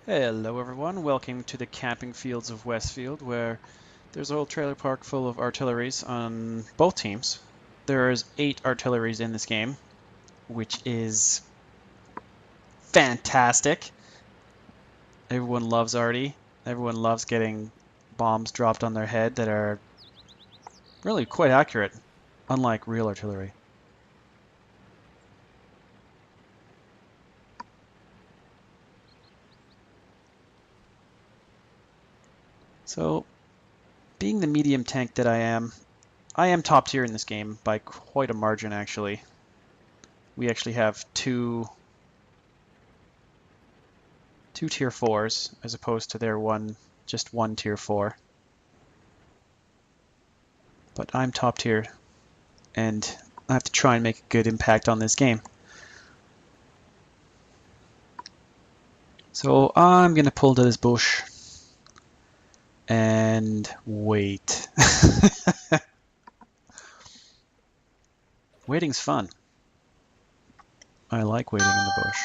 Hello everyone, welcome to the camping fields of Westfield, where there's a whole trailer park full of artilleries on both teams. There's 8 artilleries in this game, which is fantastic. Everyone loves arty. Everyone loves getting bombs dropped on their head that are really quite accurate, unlike real artillery. So, being the medium tank that I am top tier in this game by quite a margin actually. We actually have two tier 4s as opposed to their just one tier 4. But I'm top tier and I have to try and make a good impact on this game. So I'm gonna pull to this bush and wait. Waiting's fun. I like waiting in the bush.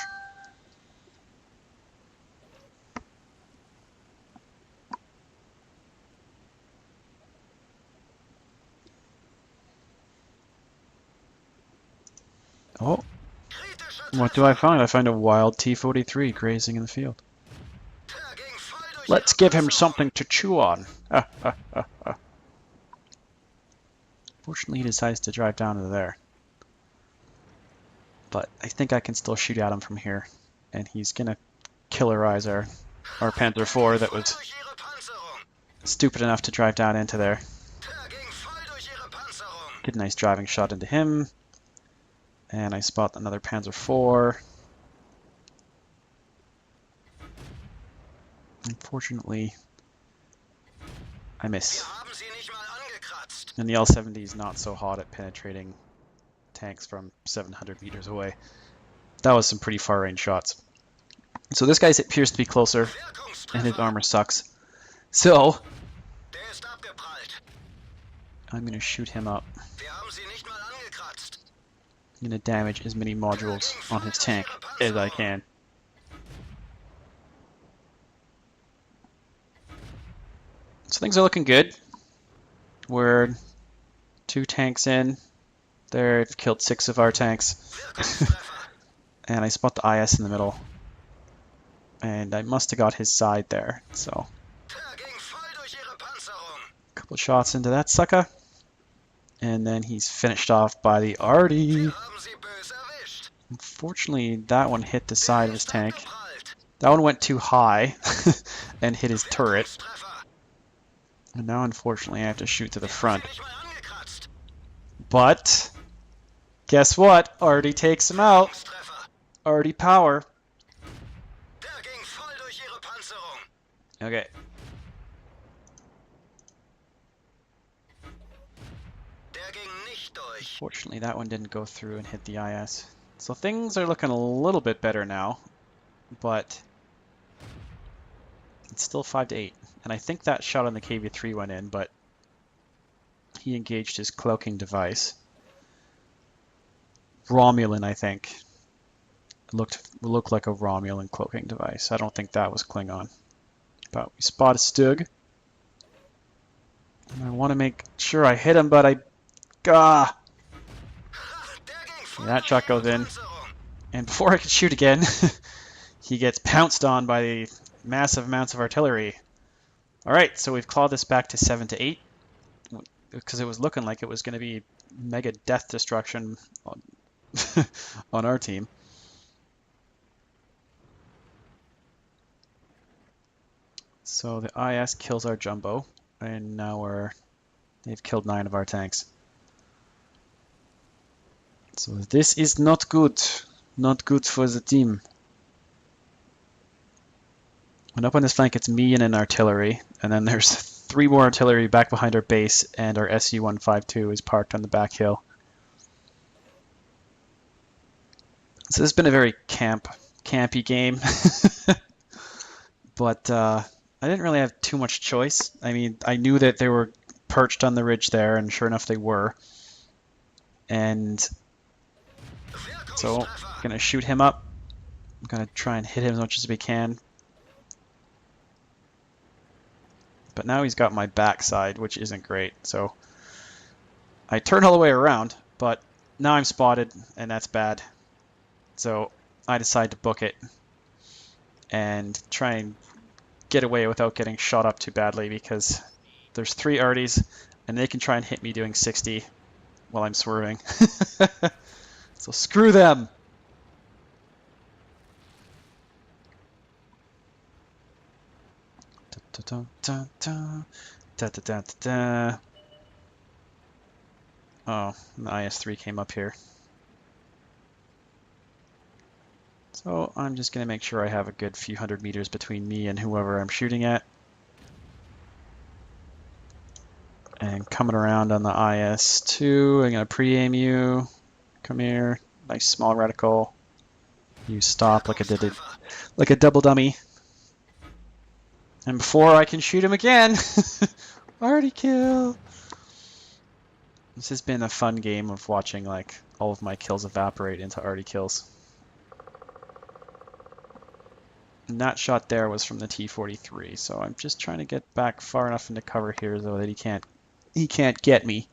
Oh, what do I find? I find a wild T-43 grazing in the field. Let's give him something to chew on. Fortunately, he decides to drive down to there. But I think I can still shoot at him from here. And he's gonna killerize our Panzer IV that was stupid enough to drive down into there. Get a nice driving shot into him. And I spot another Panzer IV. Unfortunately, I miss. And the L-70 is not so hot at penetrating tanks from 700 meters away. That was some pretty far range shots. So this guy appears to be closer, and his armor sucks. So I'm going to shoot him up. I'm going to damage as many modules on his tank as I can. So things are looking good. We're 2 tanks in. They've killed 6 of our tanks. And I spot the IS in the middle. And I must have got his side there, so. A couple shots into that sucker. And then he's finished off by the arty. Unfortunately, that one hit the side of his tank. That one went too high and hit his turret. And now, unfortunately, I have to shoot to the front. But, guess what? Arty takes him out. Arty power. Okay. Fortunately, that one didn't go through and hit the IS. So things are looking a little bit better now, but it's still 5-8. And I think that shot on the KV-3 went in, but he engaged his cloaking device. Romulan, I think. It looked like a Romulan cloaking device. I don't think that was Klingon. But we spot a Stug. And I want to make sure I hit him, but I... Gah! That shot goes in. And before I can shoot again, he gets pounced on by the massive amounts of artillery. Alright, so we've clawed this back to 7-8. Because it was looking like it was going to be mega death destruction on, on our team. So the IS kills our jumbo, and now they've killed 9 of our tanks. So this is not good. Not good for the team. And up on this flank, it's me and an artillery, and then there's 3 more artillery back behind our base, and our SU-152 is parked on the back hill. So this has been a very campy game, but I didn't really have too much choice. I mean, I knew that they were perched on the ridge there, and sure enough they were. And so I'm going to shoot him up. I'm going to try and hit him as much as we can. But now he's got my backside, which isn't great. So I turn all the way around, but now I'm spotted, and that's bad. So I decide to book it and try and get away without getting shot up too badly, because there's 3 arties, and they can try and hit me doing 60 while I'm swerving. So screw them! Oh, the IS-3 came up here. So I'm just going to make sure I have a good few hundred meters between me and whoever I'm shooting at. And coming around on the IS-2, I'm going to pre-aim you. Come here. Nice small reticle. You stop like a double dummy. And before I can shoot him again, arty kill. This has been a fun game of watching like all of my kills evaporate into arty kills. And that shot there was from the T-43, so I'm just trying to get back far enough into cover here so that he can't get me.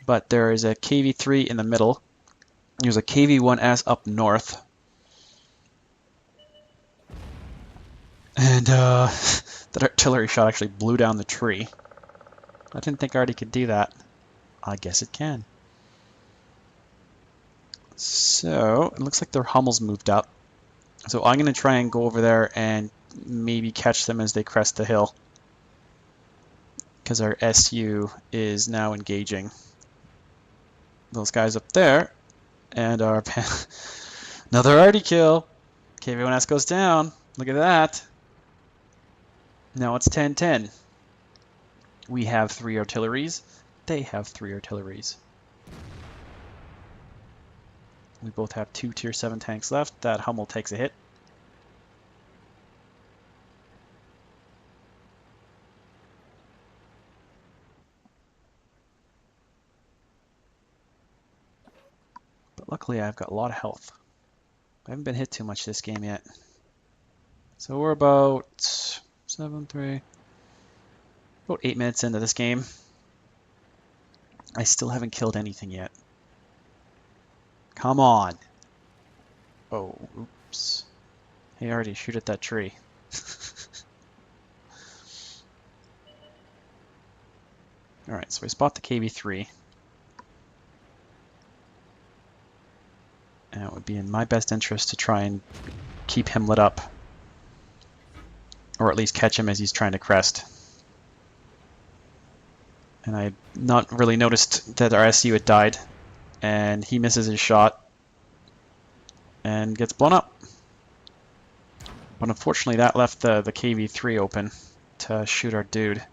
But there is a KV-3 in the middle. There's a KV-1S up north. And that artillery shot actually blew down the tree. I didn't think arty could do that. I guess it can. So it looks like their Hummel's moved up. So I'm going to try and go over there and maybe catch them as they crest the hill, because our SU is now engaging those guys up there. And our another arty kill. KV-1S goes down. Look at that. Now it's 10-10. We have 3 artilleries. They have 3 artilleries. We both have 2 tier 7 tanks left. That Hummel takes a hit. But luckily I've got a lot of health. I haven't been hit too much this game yet. So we're about 8 minutes into this game. I still haven't killed anything yet. Come on. Oh, oops. Hey, arty, shoot at that tree. Alright, so we spot the KV-3. And it would be in my best interest to try and keep him lit up. Or at least catch him as he's trying to crest. And I had not really noticed that our SU had died. And he misses his shot and gets blown up. But unfortunately that left the KV-3 open to shoot our dude.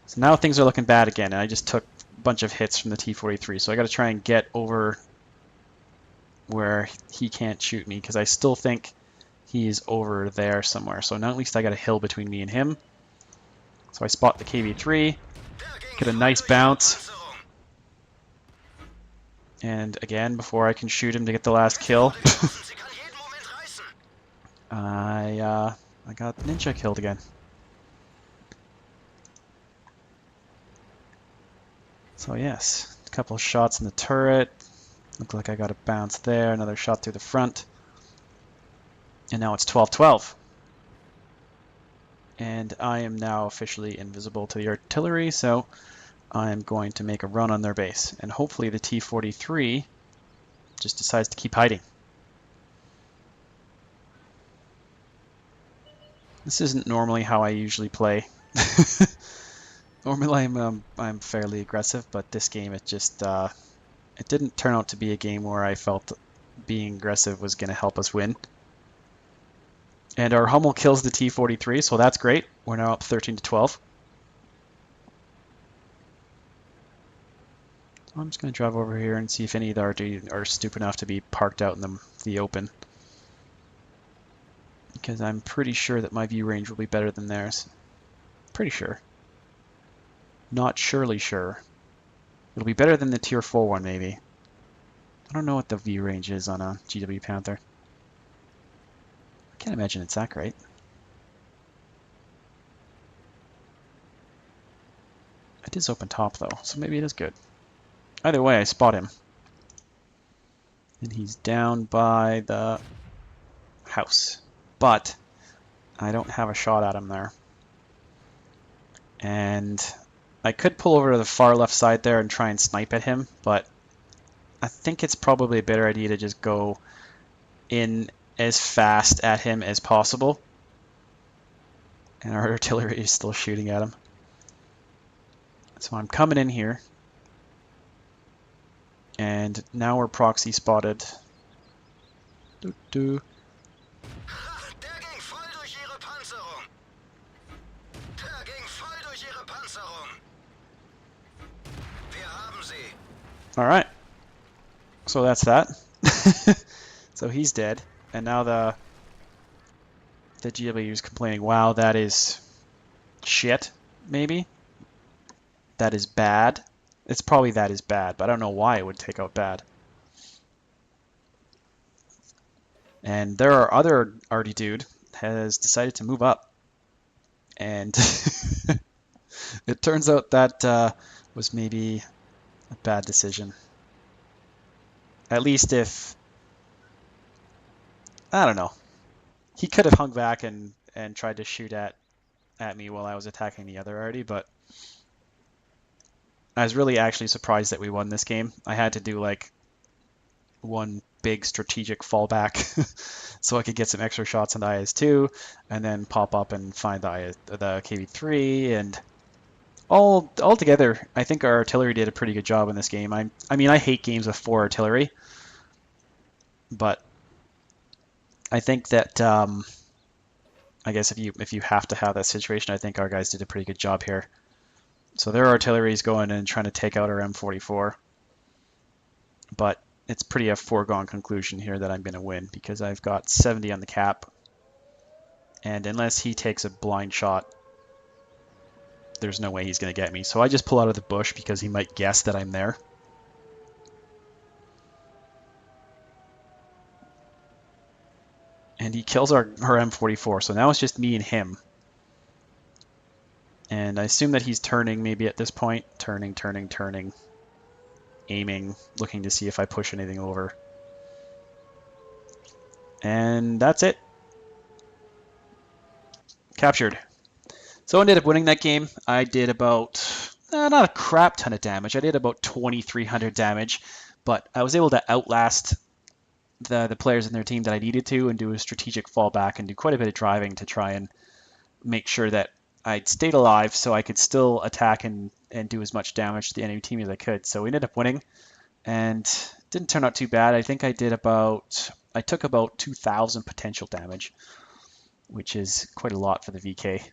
So now things are looking bad again, and I just took a bunch of hits from the T-43, so I got to try and get over where he can't shoot me, because I still think he's over there somewhere. So now at least I got a hill between me and him. So I spot the KV-3, get a nice bounce. And again, before I can shoot him to get the last kill, I got ninja killed again. So yes, a couple of shots in the turret. Looked like I got a bounce there, another shot through the front. And now it's 12-12. And I am now officially invisible to the artillery, so I'm going to make a run on their base. And hopefully the T-43 just decides to keep hiding. This isn't normally how I usually play. Normally I'm fairly aggressive, but this game it just it didn't turn out to be a game where I felt being aggressive was going to help us win. And our Hummel kills the T-43, so that's great. We're now up 13-12. I'm just going to drive over here and see if any of the arty are stupid enough to be parked out in the open. Because I'm pretty sure that my view range will be better than theirs. Pretty sure. Not surely sure. It'll be better than the tier 4 one, maybe. I don't know what the view range is on a GW Panther. I can't imagine it's that great. It is open top though, so maybe it is good. Either way, I spot him. And he's down by the house. But I don't have a shot at him there. And I could pull over to the far left side there and try and snipe at him, but I think it's probably a better idea to just go in as fast at him as possible. And our artillery is still shooting at him. So I'm coming in here. And now we're proxy spotted. Doo-doo. Alright. So that's that. So he's dead. And now the GW is complaining, wow, that is shit, maybe? That is bad. It's probably that is bad, but I don't know why it would take out bad. And there are other arty dude has decided to move up. And it turns out that was maybe a bad decision. At least if, I don't know. He could have hung back and tried to shoot at me while I was attacking the other arty, but I was really actually surprised that we won this game. I had to do like one big strategic fallback so I could get some extra shots on the IS-2 and then pop up and find the KV-3, and all together I think our artillery did a pretty good job in this game. I mean I hate games with 4 artillery, but I think that I guess if you have to have that situation, I think our guys did a pretty good job here. So their artillery is going in and trying to take out our M44. But it's pretty a foregone conclusion here that I'm going to win because I've got 70 on the cap. And unless he takes a blind shot, there's no way he's going to get me. So I just pull out of the bush because he might guess that I'm there. And he kills our M44. So now it's just me and him. And I assume that he's turning maybe at this point. Turning. Aiming, looking to see if I push anything over. And that's it. Captured. So I ended up winning that game. I did about, not a crap ton of damage. I did about 2,300 damage. But I was able to outlast the players in their team that I needed to and do a strategic fallback and do quite a bit of driving to try and make sure that I'd stayed alive so I could still attack and do as much damage to the enemy team as I could. So we ended up winning, and didn't turn out too bad. I think I took about 2,000 potential damage, which is quite a lot for the VK.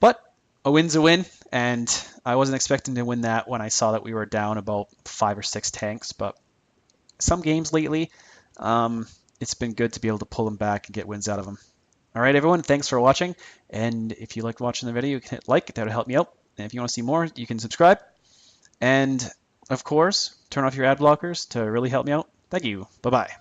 But a win's a win, and I wasn't expecting to win that when I saw that we were down about 5 or 6 tanks. But some games lately, it's been good to be able to pull them back and get wins out of them. All right, everyone, thanks for watching. And if you liked watching the video, you can hit like. That would help me out. And if you want to see more, you can subscribe. And, of course, turn off your ad blockers to really help me out. Thank you. Bye-bye.